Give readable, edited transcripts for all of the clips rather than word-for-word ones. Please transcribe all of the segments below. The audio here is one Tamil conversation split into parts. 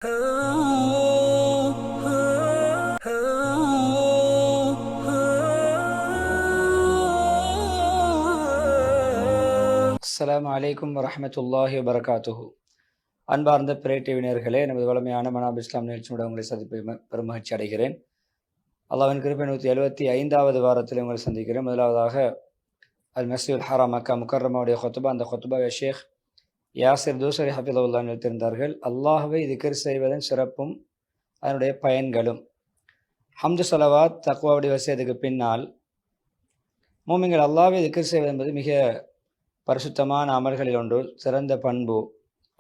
அஸ்ஸலாமு அலைக்கும் வரஹ்மத்துல்லாஹி வபரகாத்துஹு. அன்பார்ந்த பிரேட்டிவினர்களே, நமது வளமையான மனாப் இஸ்லாம் நிகழ்ச்சியோட உங்களை சந்திப்பு பெருமகிழ்ச்சி அடைகிறேன். அல்லாஹ்வின் கிருபை 175வது வாரத்தில் உங்களை சந்திக்கிறேன். முதலாவதாக அல் மஸ்ஜிதுல் ஹராம் மக்கா முக்கர்ரமாவுடைய ஹுத்பா, அந்த ஹுத்பாவை ஷேக் யாசிர் தூசரி ஹஃபிதுல்லாஹ் நிறுத்தியிருந்தார்கள். அல்லாஹ்வை திக்ர் செய்வதன் சிறப்பும் அதனுடைய பயன்களும். ஹம்து ஸலவாத் தக்வாவுடைய வசியத்துக்கு பின்னால் மூமின்கள் அல்லாஹ்வை திக்ர் செய்வது என்பது மிக பரிசுத்தமான அமல்களில் ஒன்று, சிறந்த பண்பு.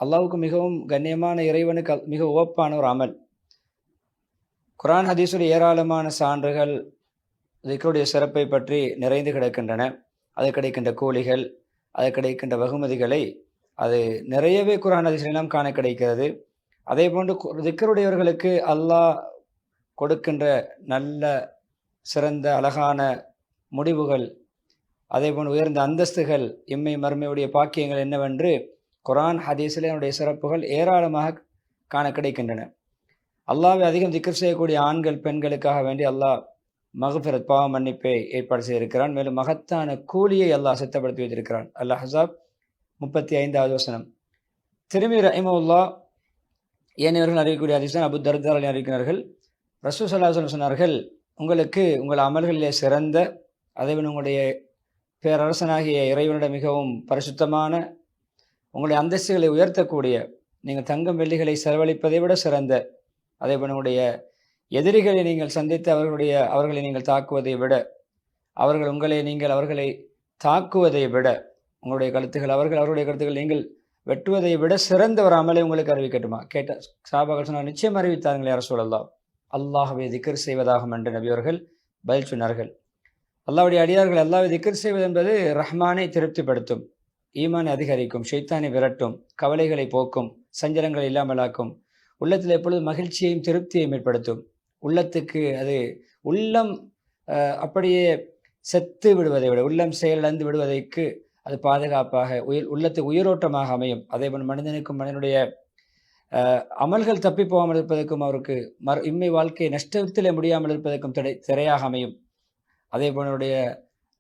அல்லாஹ்வுக்கு மிகவும் கண்ணியமான, இறைவனுக்கு மிக உவப்பான ஒரு அமல். குர்ஆன் ஹதீஸுடைய ஏராளமான சான்றுகள் திக்ருடைய சிறப்பை பற்றி நிறைந்து கிடக்கின்றன. அது கிடைக்கின்ற கூலிகள், அது கிடைக்கின்ற வெகுமதிகளை அது நிறையவே குர்ஆன் ஹதீஸிலெல்லாம் காண கிடைக்கிறது. அதே போன்று திக்ருடையவர்களுக்கு அல்லாஹ் கொடுக்கின்ற நல்ல சிறந்த அழகான முடிவுகள், அதே போன்று உயர்ந்த அந்தஸ்துகள், இம்மை மறுமையுடைய பாக்கியங்கள் என்னவென்று குர்ஆன் ஹதீஸிலே அவனுடைய சிறப்புகள் ஏராளமாக காண கிடைக்கின்றன. அல்லாஹ்வை அதிகம் திக்ர் செய்யக்கூடிய ஆண்கள் பெண்களுக்காக வேண்டி அல்லாஹ் மக்ஃபிரத், பாவ மன்னிப்பை ஏற்பாடு செய்திருக்கிறான். மேலும் மகத்தான கூலியை அல்லாஹ் சித்தப்படுத்தி வைத்திருக்கிறான். அல் அஹ்ஸாப் 35வது வசனம். திர்மிதி ரஹிமஹுல்லாஹ் ஏனையவர்கள் அறிவிக்கக்கூடிய ஹதீஸ் அபூ தர்தா அறிவிக்கிறார்கள். ரசூல் ஸல்லல்லாஹு அலைஹி வஸல்லம் சொன்னார்கள், உங்களுக்கு உங்கள் அமல்களிலே சிறந்த, அதேபோல் உங்களுடைய பேரரசனாகிய இறைவனிடம் மிகவும் பரிசுத்தமான, உங்களுடைய அந்தஸ்துகளை உயர்த்தக்கூடிய, நீங்கள் தங்கம் வெள்ளிகளை செலவழிப்பதை விட சிறந்த, அதேபோல் உங்களுடைய எதிரிகளை நீங்கள் சந்தித்து அவர்களை நீங்கள் தாக்குவதை விட, அவர்களை தாக்குவதை விட, உங்களுடைய கருத்துக்கள் அவர்களுடைய கருத்துக்கள் நீங்கள் வெட்டுவதை விட சிறந்த ஒரு அமலை உங்களுக்கு அறிவிக்கட்டுமா? கேட்ட சஹாபாக்கள் சொன்னார், நிச்சயம் அறிவித்தார்கள் யா ரசூலல்லாஹ். அல்லாஹ்வை திக்ர் செய்வதாகும் என்று நபி அவர்கள் பதில் சொன்னார்கள். அல்லாஹ்வுடைய அடியார்கள் அல்லாஹ்வை திக்ர் செய்வது என்பது ரஹ்மானை திருப்திப்படுத்தும், ஈமானை அதிகரிக்கும், ஷைத்தானை விரட்டும், கவலைகளை போக்கும், சஞ்சலங்களை இல்லாமலாக்கும், உள்ளத்தில் எப்பொழுது மகிழ்ச்சியையும் திருப்தியையும் ஏற்படுத்தும். உள்ளத்துக்கு அது உள்ளம் அப்படியே செத்து விடுவதை விட, உள்ளம் செயலிழந்து விடுவதற்கு அது பாதுகாப்பாக, உள்ளத்துக்கு உயிரோட்டமாக அமையும். அதேபோல் மனிதனுக்கும் மனிதனுடைய அமல்கள் தப்பி போகாமல் இருப்பதற்கும், அவருக்கு இம்மை வாழ்க்கை நஷ்டத்திலே முடியாமல் இருப்பதற்கும் திரையாக அமையும். அதே போனுடைய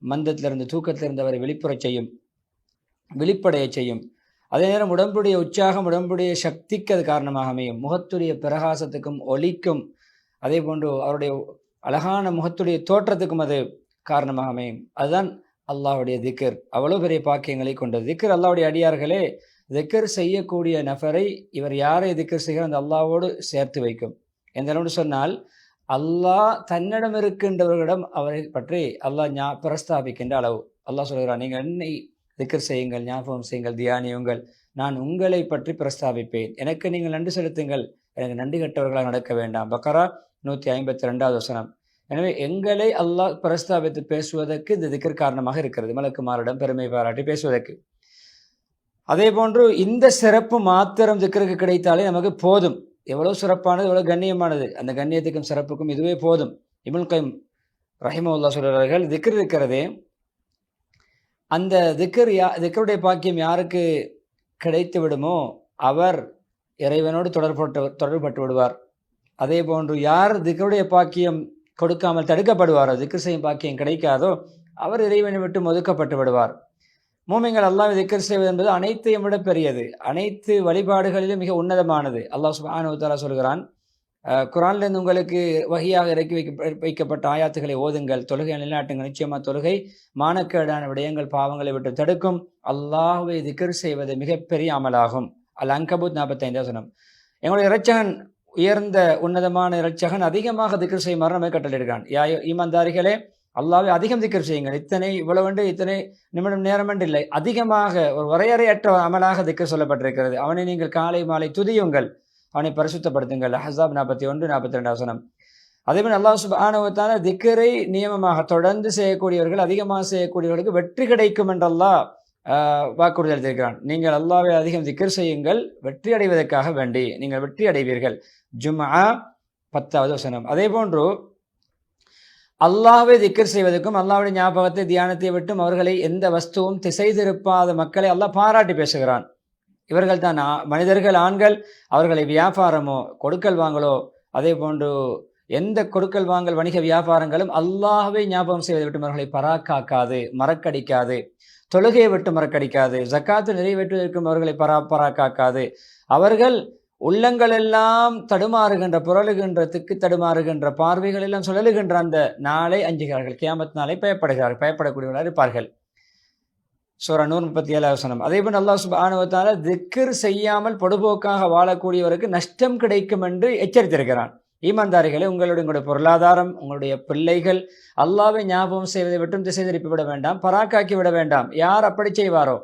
மந்தத்திலிருந்து, தூக்கத்திலிருந்து அவரை விழிப்படைய செய்யும். அதே நேரம் உடம்புடைய உற்சாகம், உடம்புடைய சக்திக்கு அது காரணமாக அமையும். முகத்துடைய பிரகாசத்துக்கும் ஒளிக்கும், அதே போன்று அவருடைய அழகான முகத்துடைய தோற்றத்துக்கும் அது காரணமாக அமையும். அதுதான் அல்லாஹ்வுடைய திக்ர். அவ்வளவு பெரிய பாக்கியங்களை கொண்டது திக்ர். அல்லாஹ்வுடைய அடியார்களே, திக்ர் செய்யக்கூடிய நபரை இவர் யாரை திக்ர் செய்கிற அந்த அல்லாஹ்வோடு சேர்த்து வைக்கும். எந்த அளவுன்னு சொன்னால், அல்லாஹ் தன்னிடம் இருக்கின்றவர்களிடம் அவரை பற்றி அல்லாஹ் பிரஸ்தாபிக்கின்ற அளவு. அல்லாஹ் சொல்கிறான், நீங்கள் என்னை திக்ர் செய்யுங்கள், ஞாபகம் செய்யுங்கள், தியானியுங்கள், நான் உங்களை பற்றி பிரஸ்தாபிப்பேன், எனக்கு நீங்கள் நன்றி செலுத்துங்கள், எனக்கு நன்றி கட்டவர்களாக நடக்க வேண்டாம். பக்கரா 152வது வசனம். எனவே எங்களை அல்லாஹ் பிரஸ்தாபித்து பேசுவதற்கு இந்த திக்ர் காரணமாக இருக்கிறது, மலக்குமாரிடம் பெருமை பாராட்டி பேசுவதற்கு. அதே போன்று இந்த சிறப்பு மாத்திரம் திக்ருக்கு கிடைத்தாலே நமக்கு போதும். எவ்வளவு சிறப்பானது, எவ்வளவு கண்ணியமானது, அந்த கண்ணியத்துக்கும் சிறப்புக்கும் இதுவே போதும். இப்னுல் கய்யிம் ரஹிமஹுல்லாஹ் சொல்கிறார்கள், திக்ர் இருக்கிறதே, அந்த திக்ருடைய பாக்கியம் யாருக்கு கிடைத்து விடுமோ அவர் இறைவனோடு தொடர்பட்டு விடுவார். அதே போன்று யார் திக்ருடைய பாக்கியம் கொடுக்காமல் தடுக்கப்படுவாரோ, திக்ர் செய்யும் பாக்கியம் கிடைக்காதோ, அவர் இறைவனை விட்டு ஒதுக்கப்பட்டு விடுவார். மூமின்கள் அல்லாஹ்வை திக்ர் செய்வது என்பது அனைத்தையும் விட பெரியது, அனைத்து வழிபாடுகளிலும் மிக உன்னதமானது. அல்லாஹ் சுப்ஹானஹு வ தஆலா சொல்கிறான், குர்ஆனிலிருந்து உங்களுக்கு வஹியாக இறக்கி வைக்கப்பட்ட ஆயாத்துக்களை ஓதுங்கள், தொழுகை நிலைநாட்டுங்கள், நிச்சயமா தொழுகை மானக்கேடான விடயங்கள், பாவங்களை விட்டு தடுக்கும். அல்லாஹ்வை திக்ர் செய்வது மிகப்பெரிய அமலாகும். அல் அன்கபூத் 45வது வசனம். எங்களுடைய இரட்சகன், உயர்ந்த உன்னதமான இரட்சகன் அதிகமாக திக்ர் செய்யுமாறு நம்மை கட்டளையிடுகிறான். ஈமான்தாரிகளே, அல்லாஹ்வை அதிகம் திக்ர் செய்யுங்கள். இத்தனை நிமிடம் நேரம் என்று இல்லை, அதிகமாக, ஒரு வரையறையற்ற அமலாக திக்ர் சொல்லப்பட்டிருக்கிறது. அவனை நீங்கள் காலை மாலை துதியுங்கள், அவனை பரிசுத்தப்படுத்துங்கள். அஹ்ஸாப் 41, 42 வசனம். அதேபோல் அல்லாஹ் சுப்ஹானஹு வ தஆலா திக்ரை நியமமாக தொடர்ந்து செய்யக்கூடியவர்கள், அதிகமாக செய்யக்கூடியவர்களுக்கு வெற்றி கிடைக்கும் என்று அல்லாஹ் வாக்குறுதி அளித்திருக்கிறான். நீங்கள் அல்லாஹ்வை அதிகம் திக்ர் செய்யுங்கள், வெற்றி அடைவதற்காக வேண்டி நீங்கள் வெற்றி அடைவீர்கள். ஜும்ஆ 10வது வசனம். அதே போன்று அல்லாஹ்வை திக்ர் செய்வதற்கும், அல்லாஹ்வுடைய ஞாபகத்தை, தியானத்தை விட்டும் அவர்களை எந்த வஸ்துவும் திசை திருப்பாத மக்களை அல்லாஹ் பாராட்டி பேசுகிறான். இவர்கள் தான் மனிதர்கள், ஆண்கள். அவர்களை வியாபாரமோ கொடுக்கல் வாங்கலோ அதே போன்று எந்த கொடுக்கல் வாங்கல் வணிக வியாபாரங்களும் அல்லாஹ்வை ஞாபகம் செய்வதை விட்டு அவர்களை பராக்காக்காது, மறக்கடிக்காது. தொழுகையை விட்டு மறக்கடிக்காது. ஜக்காத்து நிறைவேற்றுவதற்கும் அவர்களை பராக்காக்காது. அவர்கள் உள்ளங்கள் எல்லாம் தடுமாறுகின்ற, புரளுகின்றதுக்கு தடுமாறுகின்ற, பார்வைகள் எல்லாம் சுழலுகின்ற அந்த நாளை அஞ்சுகிறார்கள். கியாமத் நாளை பயப்படுகிறார்கள், பயப்படக்கூடியவர்களாக இருப்பார்கள். சூரா நூர் 37 அதே போன்று அல்லாஹ் சுப்ஹானஹு வ தஆலா திக்ர் செய்யாமல் பொடுபோக்காக வாழக்கூடியவருக்கு நஷ்டம் கிடைக்கும் என்று எச்சரித்திருக்கிறான். ஈமான்தாரிகளே, உங்களுடைய பொருளாதாரம், உங்களுடைய பிள்ளைகள் அல்லாஹ்வை ஞாபகம் செய்வதை விட்டும் திசை திருப்பி விட வேண்டாம், பராக்காக்கி விட வேண்டாம். யார் அப்படி செய்வாரோ,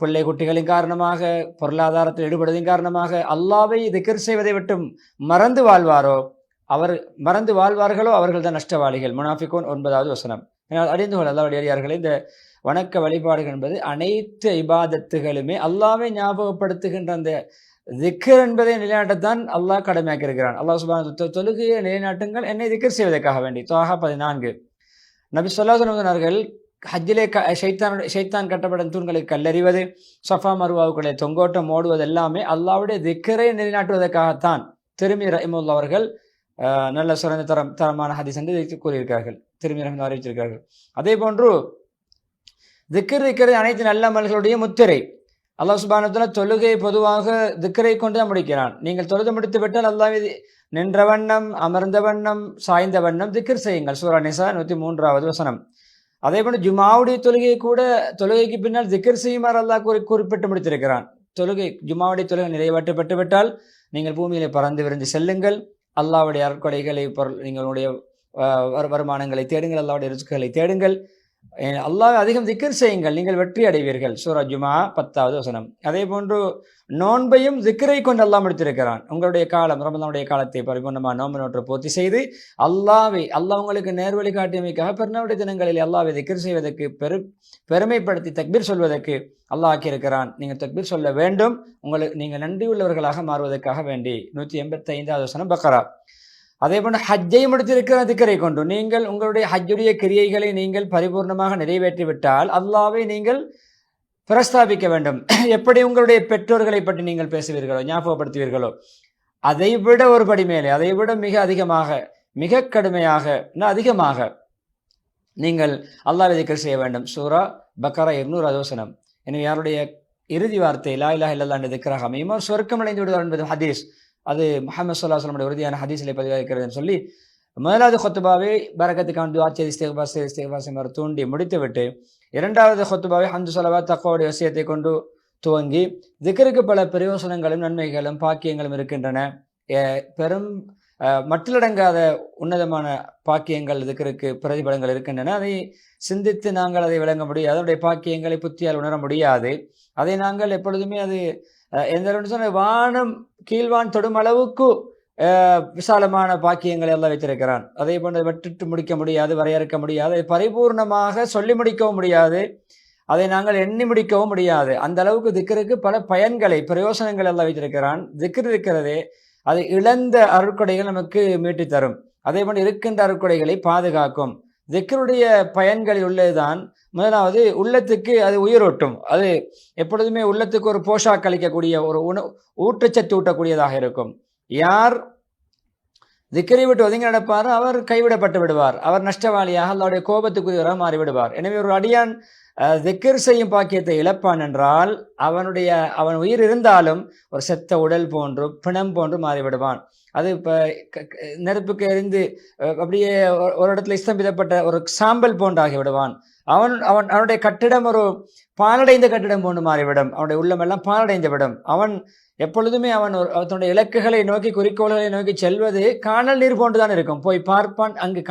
பிள்ளை குட்டிகளின் காரணமாக, பொருளாதாரத்தில் ஈடுபடுவதன் காரணமாக அல்லாஹ்வை திக்ர் செய்வதை விட்டும் மறந்து வாழ்வார்களோ அவர்கள் தான் நஷ்டவாளிகள். முனாஃபிகூன் 9 அறிந்து கொள்ள அல்லாஹ்வுடைய அடியார்களே, இந்த வணக்க வழிபாடுகள் என்பது அனைத்து இபாதத்துகளுமே அல்லாஹ்வை ஞாபகப்படுத்துகின்ற அந்த திக்ர் என்பதை நிலைநாட்டத்தான் அல்லாஹ் கடமையாக்கி இருக்கிறான். அல்லாஹ் சுப்ஹானஹு தொழுகையை நிலைநாட்டுங்கள் என்னை திக்ர் செய்வதற்காக வேண்டி. தாஹா 14 நபி ஸல்லல்லாஹு அலைஹி வஸல்லம் அவர்கள் ஹஜ்ஜிலே ஷைத்தான் கட்டப்படும் தூண்களை கல்லறிவது, சஃபா மருவாவுக்களை தொங்கோட்டம் ஓடுவது எல்லாமே அல்லாஹ்வுடைய திக்ரை நிலைநாட்டுவதற்காகத்தான். திருமி ரஹிமஹுல்லாஹ் அவர்கள் நல்ல சிறந்த தரமான ஹதீஸ் என்று கூறியிருக்கிறார்கள். திருமி ரஹிமஹுல்லாஹ் அறிவித்திருக்கிறார்கள். அதே போன்று திக்ர் இருக்கிறது அனைத்து நல்ல அமல்களுடைய முத்திரை. அல்லாஹ் சுப்ஹானஹு வ தஆலா தொழுகையை பொதுவாக திக்ரை கொண்டு தான் முடிக்கிறான். நீங்கள் தொழுது முடித்து விட்டால் அல்லாஹ் நின்ற வண்ணம், அமர்ந்த வண்ணம், சாய்ந்த வண்ணம் திக்ர் செய்யுங்கள். சூரா நிசா 103 அதே போன்று ஜுமாவுடைய தொழுகையை கூட தொழுகைக்கு பின்னால் திக்ர் செய்யுமாறு அல்லாஹ் குறிப்பிட்டு முடித்திருக்கிறான். ஜுமாவுடைய தொழுகை நிறைவேற்றப்பட்டு விட்டால் நீங்கள் பூமியிலே பறந்து விரிந்து செல்லுங்கள். அல்லாஹ்வுடைய அருட்கொடைகளை, நீங்களுடைய வருமானங்களை தேடுங்கள், அல்லாஹ்வுடைய ரிஸ்குகளை தேடுங்கள். அல்லாஹ் அதிகம் திக்ர் செய்யுங்கள், நீங்கள் வெற்றி அடைவீர்கள். சூரா ஜுமா 10 அதே போன்று நோன்பையும் திக்ரை கொண்டு அல்லாஹ் முடித்திருக்கிறான். உங்களுடைய காலம், ரமலானுடைய காலத்தை பரிபூர்ணமாக நோன்பு நோற்று பூர்த்தி செய்து அல்லாஹ் உங்களுக்கு நேர்வழி காட்டியமைக்காக பெருநாளுடைய தினங்களில் அல்லாஹ்வை திக்ர் செய்வதற்கு பெருமைப்படுத்தி தக்பீர் சொல்வதற்கு அல்லாஹ் ஆக்கியிருக்கிறான். நீங்கள் தக்பீர் சொல்ல வேண்டும், நீங்கள் நன்றி உள்ளவர்களாக மாறுவதற்காக வேண்டி. 185 பக்ரா. அதே போன்று ஹஜ்ஜை முடித்திருக்கிற திக்ரை கொண்டு நீங்கள் உங்களுடைய ஹஜ்ஜுடைய கிரியைகளை நீங்கள் பரிபூர்ணமாக நிறைவேற்றிவிட்டால் அல்லாஹ்வை நீங்கள் பிரஸ்தாபிக்க வேண்டும். எப்படி உங்களுடைய பெற்றோர்களை பற்றி நீங்கள் பேசுவீர்களோ, ஞாபகப்படுத்துவீர்களோ, அதைவிட ஒரு படி மேலே, அதைவிட மிக அதிகமாக, மிக கடுமையாக, அதிகமாக நீங்கள் அல்லாஹ்வை திக்ர் செய்ய வேண்டும். சூரா பக்கரா 200 எனவே யாருடைய இறுதி வார்த்தை லா இலாஹா இல்லல்லாஹ் என்ற திக்ராக அமையுமோ சொர்க்கம் அடைந்து விடுவார் என்பது ஹதீஸ். அது முஹம்மது ஸல்லல்லாஹு அலைஹி வஸல்லம் உறுதியான ஹதீஸிலே பதிவாகிறது சொல்லி முதலாவது ஹுத்பாவை பரக்கத்துக்கான துஆ செய்து இஸ்திக்ஃபார் தூண்டி முடித்துவிட்டு இரண்டாவது ஹுத்பாவை ஹம்து ஸலவாத் தக்வாவுடைய வசியத்தை கொண்டு துவங்கி திக்ருக்கு பல பிரயோசனங்களும் நன்மைகளும் பாக்கியங்களும் இருக்கின்றன. பெரும் மட்டிலடங்காத உன்னதமான பாக்கியங்கள் திக்ருக்கு பிரதிபலங்கள் இருக்கின்றன. அதை சிந்தித்து நாங்கள் அதை விளங்க முடியாது. அதனுடைய பாக்கியங்களை புத்தியால் உணர முடியாது. அதை நாங்கள் எப்பொழுதுமே அது எந்த வானம் கீழ்வான் தொடும் அளவுக்கு விசாலமான பாக்கியங்களை எல்லாம் வைத்திருக்கிறான். அதே போன்று வெற்றிட்டு முடிக்க முடியாது, வரையறுக்க முடியாது, அதை பரிபூர்ணமாக சொல்லி முடிக்கவும் முடியாது, அதை நாங்கள் எண்ணி முடிக்கவும் முடியாது. அந்த அளவுக்கு திக்ருக்கு பல பயன்களை, பிரயோசனங்கள் எல்லாம் வைத்திருக்கிறான். திக்ர் இருக்கிறதே அது இழந்த அருட்கொடைகள் நமக்கு மீட்டி தரும். அதே போன்று இருக்கின்ற அருட்கொடைகளை பாதுகாக்கும். திக்ருடைய பயன்களில் உள்ளதுதான் முதலாவது உள்ளத்துக்கு அது உயிரோட்டும். அது எப்பொழுதுமே உள்ளத்துக்கு ஒரு போஷாக் அளிக்கக்கூடிய, ஒரு ஊட்டச்சத்து ஊட்டக்கூடியதாக இருக்கும். யார் திக்ரை விட்டு ஒதுங்கி நடப்பாரோ அவர் கைவிடப்பட்டு விடுவார், அவர் நஷ்டவாளியாக அல்லாஹ்வுடைய கோபத்துக்குரியவராக மாறிவிடுவார். எனவே ஒரு அடியான் திக்ர் செய்யும் பாக்கியத்தை இழப்பான் என்றால் அவன் உயிர் இருந்தாலும் ஒரு செத்த உடல் போன்று, பிணம் போன்று மாறிவிடுவான். அது இப்போ நெருப்புக்கு எரிந்து அப்படியே ஒரு இடத்துல ஸ்தம்பிதப்பட்ட ஒரு சாம்பல் போன்றாகி விடுவான். அவனுடைய கட்டிடம் ஒரு பாலடைந்த கட்டிடம் போன்று மாறிவிடும். அவனுடைய உள்ளமெல்லாம் பாலடைந்து விடும். அவன் எப்பொழுதுமே தன்னுடைய இலக்குகளை நோக்கி, குறிக்கோள்களை நோக்கி செல்வது காணல் நீர் போன்றுதான் இருக்கும். போய் பார்ப்பான், அங்கு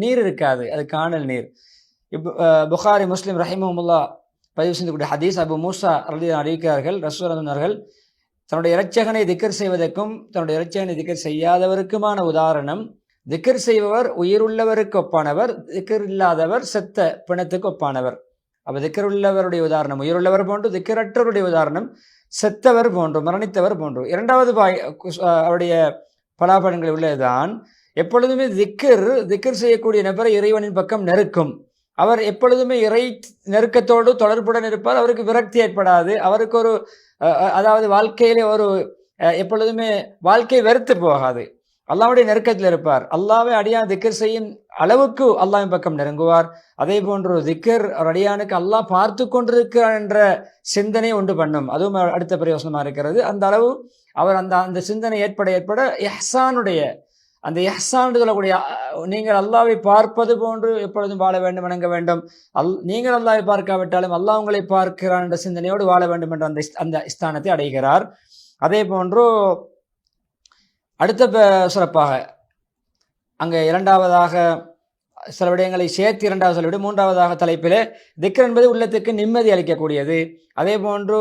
நீர் இருக்காது, அது காணல் நீர். புகாரி, முஸ்லிம் ரஹிமஹுல்லாஹ் பதிவு செய்யக்கூடிய ஹதீஸ். அபு மூசா ரலியல்லாஹு அறிவிக்கிறார்கள், ரசூலுல்லாஹி அவர்கள் தன்னுடைய இரட்சகனை திக்ர் செய்வதற்கும் தன்னுடைய இரட்சகனை திக்ர் செய்யாதவருக்குமான உதாரணம், திக்ர் செய்பவர் உயிருள்ளவருக்கு ஒப்பானவர், திக்ர் இல்லாதவர் செத்த பிணத்துக்கு ஒப்பானவர். அப்ப திக்ர் உள்ளவருடைய உதாரணம் உயிருள்ளவர் போன்று, திக்ரற்றவருடைய உதாரணம் செத்தவர் போன்று, மரணித்தவர் போன்று. இரண்டாவது அவருடைய பலாபலன்கள் உள்ளதுதான் எப்பொழுதுமே திக்ர் செய்யக்கூடிய நபரை இறைவனின் பக்கம் நெருக்கும். அவர் எப்பொழுதுமே இறை நெருக்கத்தோடு தொடர்புடன் இருப்பார். அவருக்கு விரக்தி ஏற்படாது. அவருக்கு ஒரு அதாவது வாழ்க்கையிலே ஒரு எப்பொழுதுமே வாழ்க்கை வெறுத்து போகாது. அல்லாஹ்வுடைய நெருக்கத்தில் இருப்பார். அல்லாஹ்வை அடியான் திக்ர் செய்யும் அளவுக்கு அல்லாஹ்வின் பக்கம் நெருங்குவார். அதே போன்று திக்ர் அடியானுக்கு அல்லாஹ் பார்த்து கொண்டிருக்கிறார் என்ற சிந்தனை உண்டு பண்ணும். அதுவும் அடுத்த பிரயோசனமா இருக்கிறது. அந்த அளவு அவர் அந்த சிந்தனை ஏற்பட இஹ்சானுடைய அந்த இஹ்சான் சொல்லக்கூடிய நீங்கள் அல்லாஹ்வை பார்ப்பது போன்று எப்பொழுதும் வாழ வேண்டும், வணங்க வேண்டும். நீங்கள் அல்லாஹ்வை பார்க்காவிட்டாலும் அல்லாஹ் உங்களை பார்க்கிறான் என்ற சிந்தனையோடு வாழ வேண்டும் என்ற அந்த ஸ்தானத்தை அடைகிறார். அதே போன்று அடுத்த சிறப்பாக அங்கே இரண்டாவதாக சில விடயங்களை சேர்த்து இரண்டாவது சொல்லிவிடு மூன்றாவதாக தலைப்பிலே திக்ர் என்பது உள்ளத்துக்கு நிம்மதி அளிக்கக்கூடியது. அதே போன்று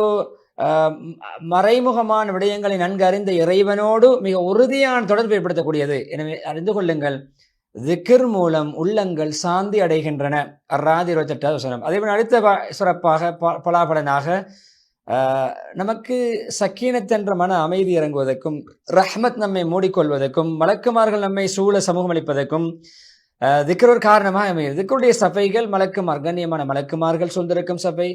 மறைமுகமான விடயங்களை நன்கு அறிந்த இறைவனோடு மிக உறுதியான தொடர்பு ஏற்படுத்தக்கூடியது. எனவே அறிந்து கொள்ளுங்கள், திக்ர் மூலம் உள்ளங்கள் சாந்தி அடைகின்றன. அர்ராத் 28வது வசனம். அதே போல அடுத்த சிறப்பாக பலாபலனாக நமக்கு சக்கீனத் என்ற மன அமைதி இறங்குவதற்கும், ரஹ்மத் நம்மை மூடிக்கொள்வதற்கும், மலக்குமார்கள் நம்மை சூழ சமூகம் அளிப்பதற்கும் திக்ர் ஒரு காரணமாக அமைகிறது. திக்ருடைய சபைகள் மலக்குமார், கண்ணியமான மலக்குமார்கள் சூழ்ந்திருக்கும் சபை,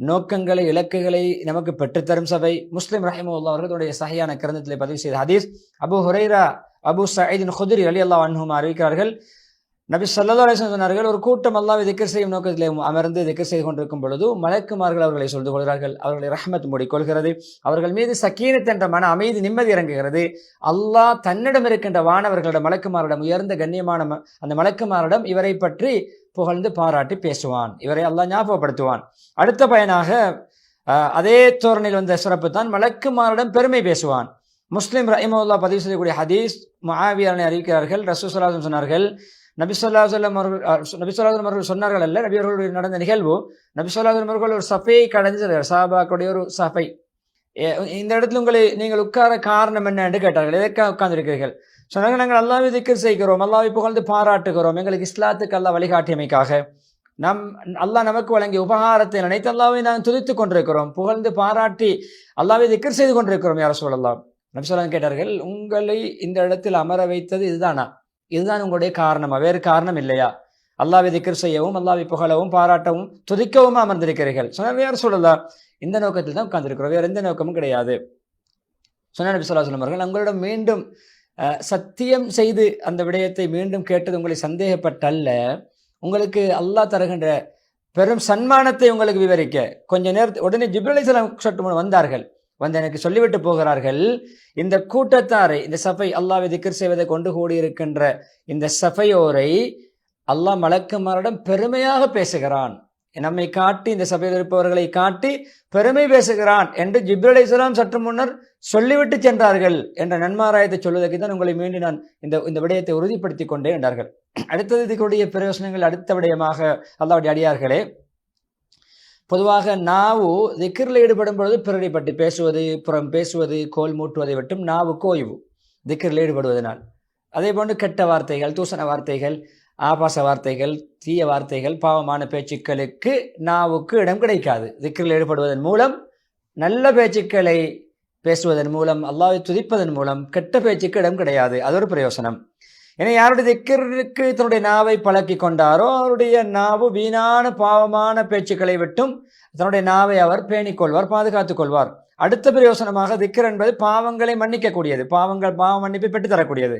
நோக்கங்களை இலக்குகளை நமக்கு பெற்றுத்தரும் சபை. முஸ்லிம் ரஹிமஹுல்லாஹ் அவர்களுடைய சஹீஹான கிரந்தத்திலே பதிவு செய்த ஹதீஸ், Abu Hurairah Abu Saeed Khudri ரலியல்லாஹு அன்ஹுமா அறிவிக்கிறார்கள், நபி ஸல்லல்லாஹு அலைஹி வஸல்லம் சொன்னார்கள், ஒரு கூட்டம் அல்லாஹ்வை திக்ர் செய்யும் நோக்கத்திலே அமர்ந்து திக்ர் செய்து கொண்டிருக்கும் பொழுது மலக்குமார்கள் அவர்களை சொல்து கொள்கிறார்கள். அவர்களை ரஹ்மத் மூடிக்கொள்கிறது. அவர்கள் மீது சக்கீனத் என்ற மன அமைதி நிம்மதி இறங்குகிறது. அல்லாஹ் தன்னிடம் இருக்கின்ற வானவர்களிடம் மலக்குமாரிடம் உயர்ந்த கண்ணியமான அந்த மலக்குமாரிடம் இவரை பற்றி புகழ்ந்து பாராட்டி பேசுவான். இவரை அல்லாஹ் ஞாபகப்படுத்துவான். அடுத்த பயனாக அதே தோரணையில் வந்த சிறப்பு தான் மலக்குமாரிடம் பெருமை பேசுவான். முஸ்லிம் ரஹிமஹுல்லாஹ் பதிவு செய்யக்கூடிய ஹதீஸ், முஆவியா அறிவிக்கிறார்கள், ரசூல் ஸல்லல்லாஹு அலைஹி வஸல்லம் சொன்னார்கள், நபி ஸல்லல்லாஹு அலைஹி வஸல்லம் அவர்கள் சொன்னார்கள் அல்ல, நபி அவர்களுடைய நடந்த நிகழ்வு. நபி ஸல்லல்லாஹு அலைஹி வஸல்லம் அவர்கள் ஒரு சஃபையை கடந்து சஹாபாக்களுடைய ஒரு சஃபை, இந்த இடத்துல நீங்கள் உட்கார காரணம் என்ன என்று கேட்டார்கள். எதற்காக உட்கார்ந்திருக்கிறீர்கள்? சொன்னாங்க, நாங்கள் அல்லாஹ்வை திக்ர் செய்கிறோம், அல்லாஹ்வை புகழ்ந்து பாராட்டுகிறோம், எங்களுக்கு இஸ்லாத்துக்கு அல்லாஹ் வழிகாட்டியமைக்காக அல்லாஹ் நமக்கு வழங்கிய உபகாரத்தை நினைத்து அல்லாஹ்வை நாங்கள் துதித்துக் கொண்டிருக்கிறோம், புகழ்ந்து பாராட்டி அல்லாஹ்வை திக்ர் செய்து கொண்டிருக்கிறோம். யா ரசூலல்லாஹ். நபி ஸல்லல்லாஹு அலைஹி கேட்டார்கள், உங்களை இந்த இடத்தில் அமர வைத்தது இதுதானா? இதுதான் உங்களுடைய காரணமா? வேறு காரணம் இல்லையா? அல்லாஹ்வை திக்ர் செய்யவும், அல்லாஹ்வை புகழவும், பாராட்டவும், துதிக்கவும் அமர்ந்திருக்கிறீர்கள். சொன்னாங்க, யா ரசூலல்லாஹ், இந்த நோக்கத்தில் தான் உட்கார்ந்திருக்கிறோம், வேறு எந்த நோக்கமும் கிடையாது. சொன்ன நபி ஸல்லல்லாஹு அலைஹி வஸல்லம் அவர்கள், உங்களிடம் மீண்டும் சத்தியம் செய்து அந்த விடயத்தை மீண்டும் கேட்டது உங்களை சந்தேகப்பட்டல்ல, உங்களுக்கு அல்லாஹ் தருகின்ற பெரும் சன்மானத்தை உங்களுக்கு விவரிக்க கொஞ்ச நேரத்தில் உடனே ஜிப்ரீல் அலைஹிஸ்ஸலாம் சற்று வந்தார்கள். வந்து எனக்கு சொல்லிவிட்டு போகிறார்கள், இந்த கூட்டத்தாரை, இந்த சஃபை, அல்லாஹ்வை திக்ர் செய்வதை கொண்டு கூடியிருக்கின்ற இந்த சஃபையோரை அல்லாஹ் மலக்குமாரிடம் பெருமையாக பேசுகிறான், நம்மை காட்டி, இந்த சபையில் இருப்பவர்களை காட்டி பெருமை பேசுகிறான் என்று ஜிப்ரீல் அலைஹிஸ்ஸலாம் சற்று முன்னர் சொல்லிவிட்டு சென்றார்கள் என்ற நன்மாராயத்தை சொல்வதற்கு தான் உங்களை மீண்டும் நான் இந்த விடயத்தை உறுதிப்படுத்தி கொண்டே என்றார்கள். அடுத்தது இதுக்குடைய பிரயோசனங்கள். அடுத்த விடயமாக அல்லாஹ்வுடைய அடியார்களே, பொதுவாக நாவு திக்ரில் ஈடுபடும் பொழுது பிறரை பற்றி பேசுவது, புறம் பேசுவது, கோல் மூட்டுவதை விட்டும் நாவுக்கு ஓய்வு திக்ரில் ஈடுபடுவதனால். அதே போன்று கெட்ட வார்த்தைகள், தூசண வார்த்தைகள், ஆபாச வார்த்தைகள், தீய வார்த்தைகள், பாவமான பேச்சுக்களுக்கு நாவுக்கு இடம் கிடைக்காது. திக்ரில் ஈடுபடுவதன் மூலம், நல்ல பேச்சுக்களை பேசுவதன் மூலம், அல்லாஹ்வை துதிப்பதன் மூலம் கெட்ட பேச்சுக்கு இடம் கிடையாது. அது ஒரு பிரயோசனம். ஏன்னா யாருடைய திக்ருக்கு தன்னுடைய நாவை பழக்கி கொண்டாரோ அவருடைய நாவு வீணான பாவமான பேச்சுக்களை விட்டும் தன்னுடைய நாவை அவர் பேணிக்கொள்வார், பாதுகாத்துக் கொள்வார். அடுத்த பிரயோசனமாக திக்ர் என்பது பாவங்களை மன்னிக்கக்கூடியது, பாவ மன்னிப்பை பெற்றுத்தரக்கூடியது.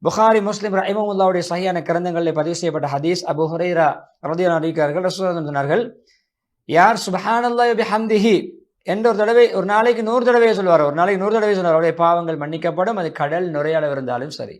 புகாரி, முஸ்லிம் ரஹிமஹுல்லாஹ்வுடைய சஹீஹான கிரந்தங்களில் பதிவு செய்யப்பட்ட ஹதீஸ், அபூ ஹுரைரா ரலியல்லாஹு அன்ஹு அறிவிக்கிறார்கள், ரசூலுல்லாஹ் சொன்னார்கள், யார் சுப்ஹானல்லாஹி வ பிஹம்திஹி என்ற ஒரு தடவை, ஒரு நாளைக்கு 100 தடவை சொல்வார், ஒரு நாளைக்கு 100 தடவை சொல்வார், அவருடைய பாவங்கள் மன்னிக்கப்படும். அது கடல் நுரையாள இருந்தாலும் சரி.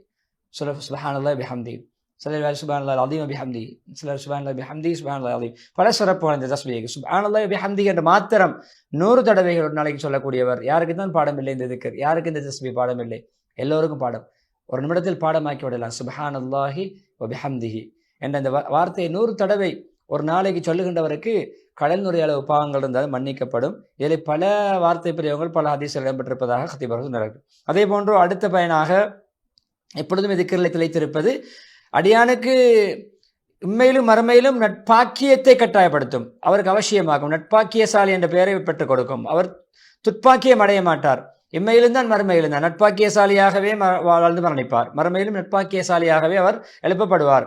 சுப்ஹானல்லாஹி பிஹம்திஹி, சிலர் சுப்ஹானல்லாஹில் அஸீம் பிஹம்திஹி, சிலர் சுப்ஹானல்லாஹி பிஹம்திஹி சுப்ஹானல்லாஹில் அஸீம். பல சிறப்புகள் இந்த தஸ்பீஹ். சுப்ஹானல்லாஹி பிஹம்திஹி என்ற மாத்திரம் 100 தடவைகள் ஒரு நாளைக்கு சொல்லக்கூடியவர். யாருக்கு தான் பாடம் இல்லை இந்த திக்ர்? யாருக்கு இந்த தஸ்பீஹ் பாடம் இல்லை? எல்லோருக்கும் பாடம். ஒரு நிமிடத்தில் பாடமாக்கி விடலாம். சுப்ஹானல்லாஹி வ பிஹம்திஹி என்ற இந்த வார்த்தையை 100 தடவை ஒரு நாளைக்கு சொல்லுகின்றவருக்கு கடல் நுரையளவு பாவங்கள் இருந்தாலும் மன்னிக்கப்படும். இதில் பல வார்த்தை பிரயோகங்கள், பல ஹதீஸ்கள் இடம்பெற்றிருப்பதாக கத்தீபர்கள் சொன்னார்கள். அதே போன்று அடுத்த பயனாக எப்பொழுதும் திக்ரில் திளைத்திருப்பது அடியானுக்கு உண்மையிலும் மறுமையிலும் நட்பாக்கியத்தை கட்டாயப்படுத்தும். அவருக்கு அவசியமாகும். நட்பாக்கியசாலி என்ற பெயரை பெற்றுக் கொடுக்கும். அவர் துட்பாக்கியம் அடைய மாட்டார். இம்மையிலும் தான் மறுமையிலும் தான் நட்பாக்கியசாலியாகவே வாழ்ந்து மரணிப்பார். மறுமையிலும் நட்பாக்கியசாலியாகவே அவர் எழுப்பப்படுவார்.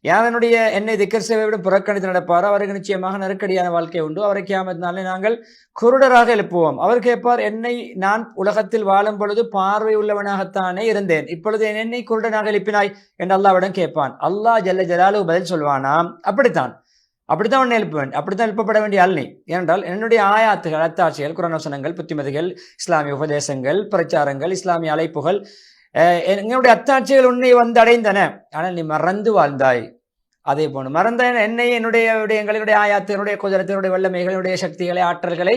யாரனுடைய என்னை திக்கர் சேவையுடன் புறக்கணித்து நடப்பாரோ அவருக்கு நிச்சயமாக நெருக்கடியான வாழ்க்கை உண்டு. அவரை கியாமத் நாளிலே நாங்கள் குருடராக எழுப்புவோம். அவர் கேட்பார், என்னை நான் உலகத்தில் வாழும் பொழுது பார்வை உள்ளவனாகத்தானே இருந்தேன், இப்பொழுது என்னை குருடனாக எழுப்பினாய் என்று அல்லாஹ்விடம் கேட்பான். அல்லாஹ் ஜல்ல ஜலாலுஹு பதில் சொல்வானாம், அப்படித்தான் உன்னை எழுப்புவேன், அப்படித்தான் எழுப்பப்பட வேண்டிய ஆள் நீ. ஏனென்றால் என்னுடைய ஆயாத்துகள், அத்தாட்சிகள், குர்ஆன் வசனங்கள், புத்திமதிகள், இஸ்லாமிய உபதேசங்கள், பிரச்சாரங்கள், இஸ்லாமிய அழைப்புகள், எங்களுடைய அத்தாட்சிகள் உன்னை வந்து அடைந்தன, ஆனால் நீ மறந்து வாழ்ந்தாய். அதே போன்று மறந்த என்னை, என்னுடைய விடயங்களுடைய ஆயாத்துகளுடைய குதிரத்தினுடைய வல்லமைகளுடைய சக்திகளை, ஆற்றல்களை,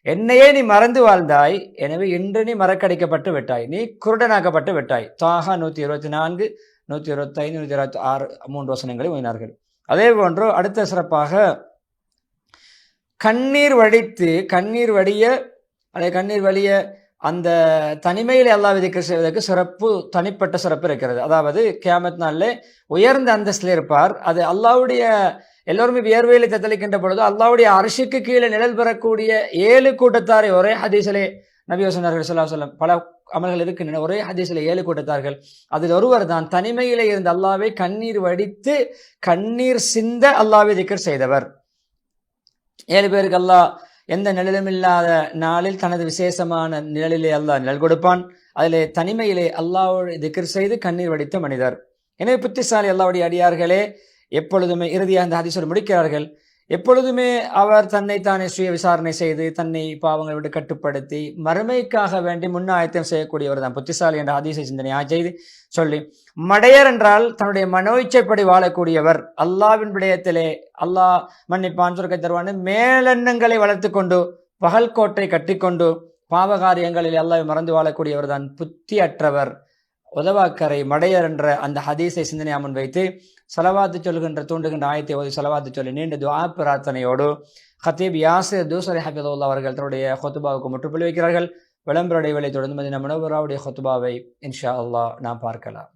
என்னையே நீ மறந்து வாழ்ந்தாய். எனவே இன்று நீ மறக்கடிக்கப்பட்டு விட்டாய், நீ குருடனாக்கப்பட்டு விட்டாய். தாஹா 124, 125, 126 3 வசனங்களை ஓதினார்கள். அதே போன்று அடுத்த சிறப்பாக கண்ணீர் வடிய அந்த தனிமையில் அல்லாஹ் திக்ர் செய்வதற்கு சிறப்பு, தனிப்பட்ட சிறப்பு இருக்கிறது. அதாவது கியாமத் நாளிலே உயர்ந்த அந்தஸ்தில் இருப்பார். அது அல்லாஹ்வுடைய எல்லோருமே வியர்வையிலே தத்தளிக்கின்ற பொழுது அல்லாஹ்வுடைய அர்ஷுக்கு கீழே நிழல் பெறக்கூடிய 7 கூட்டத்தாரை ஒரே ஹதீஸிலே நபி சொன்னார்கள் ஸல்லல்லாஹு அலைஹி வஸல்லம். பல அமல்கள் இருக்கின்றன, ஒரே ஹதீஸில் 7 கூட்டத்தார்கள். அதில் ஒருவர் தான் தனிமையிலே இருந்த அல்லாஹ்வை கண்ணீர் வடித்து கண்ணீர் சிந்த அல்லாஹ்வை திக்ர் செய்தவர். 7 பேருக்கு அல்லாஹ் எந்த நிழலும் இல்லாத நாளில் தனது விசேஷமான நிழலிலே அல்லாஹ் நிழல் கொடுப்பான். அதிலே தனிமையிலே அல்லாஹ்வை திக்ர் செய்து கண்ணீர் வடித்த மனிதர். எனவே புத்திசாலி அல்லாஹ்வுடைய அடியார்களே, எப்பொழுதுமே இறுதியாக அந்த ஹதீஸோடு முடிக்கிறார்கள், எப்பொழுதுமே அவர் தன்னைத்தானே சுய விசாரணை செய்து தன்னை பாவங்களை விட்டு கட்டுப்படுத்தி மறுமைக்காக வேண்டி முன்னாயத்தம் செய்யக்கூடியவர் தான் புத்திசாலி என்ற ஹதீஸை சிந்தனையாக செய்து சொல்லி, மடையர் என்றால் தன்னுடைய மனோயிச்சைப்படி வாழக்கூடியவர். அல்லாஹ்வின் விடயத்திலே அல்லாஹ் மன்னிப்பான், சொர்க்கத்தை தருவான் மேலெண்ணங்களை வளர்த்து கொண்டு பகல் கோட்டை கட்டிக்கொண்டு பாவகாரியங்களில் அல்லாஹ்வை மறந்து வாழக்கூடியவர் தான் புத்தி அற்றவர், உதவாக்கரை, மடையர் என்ற அந்த ஹதீஸை சிந்தனையாக முன்வைத்து சலவாத்து சொல்கின்ற தூண்டுகின்ற ஆயத்தை ஓதி சலவாத்து சொல்லி நீண்ட துஆ பிரார்த்தனையோடு ஹத்தீப் யாசிர் தூசரி ஹஃபிதுல்லாஹ் அவர்கள் தன்னுடைய ஹுத்பாவுக்கு முற்றுப்புள்ளி வைக்கிறார்கள். விளம்பர இடைவேளை தொடர்ந்து மதீனா முனவ்வராவுடைய ஹுத்பாவை இன்ஷா அல்லாஹ் நாம் பார்க்கலாம்.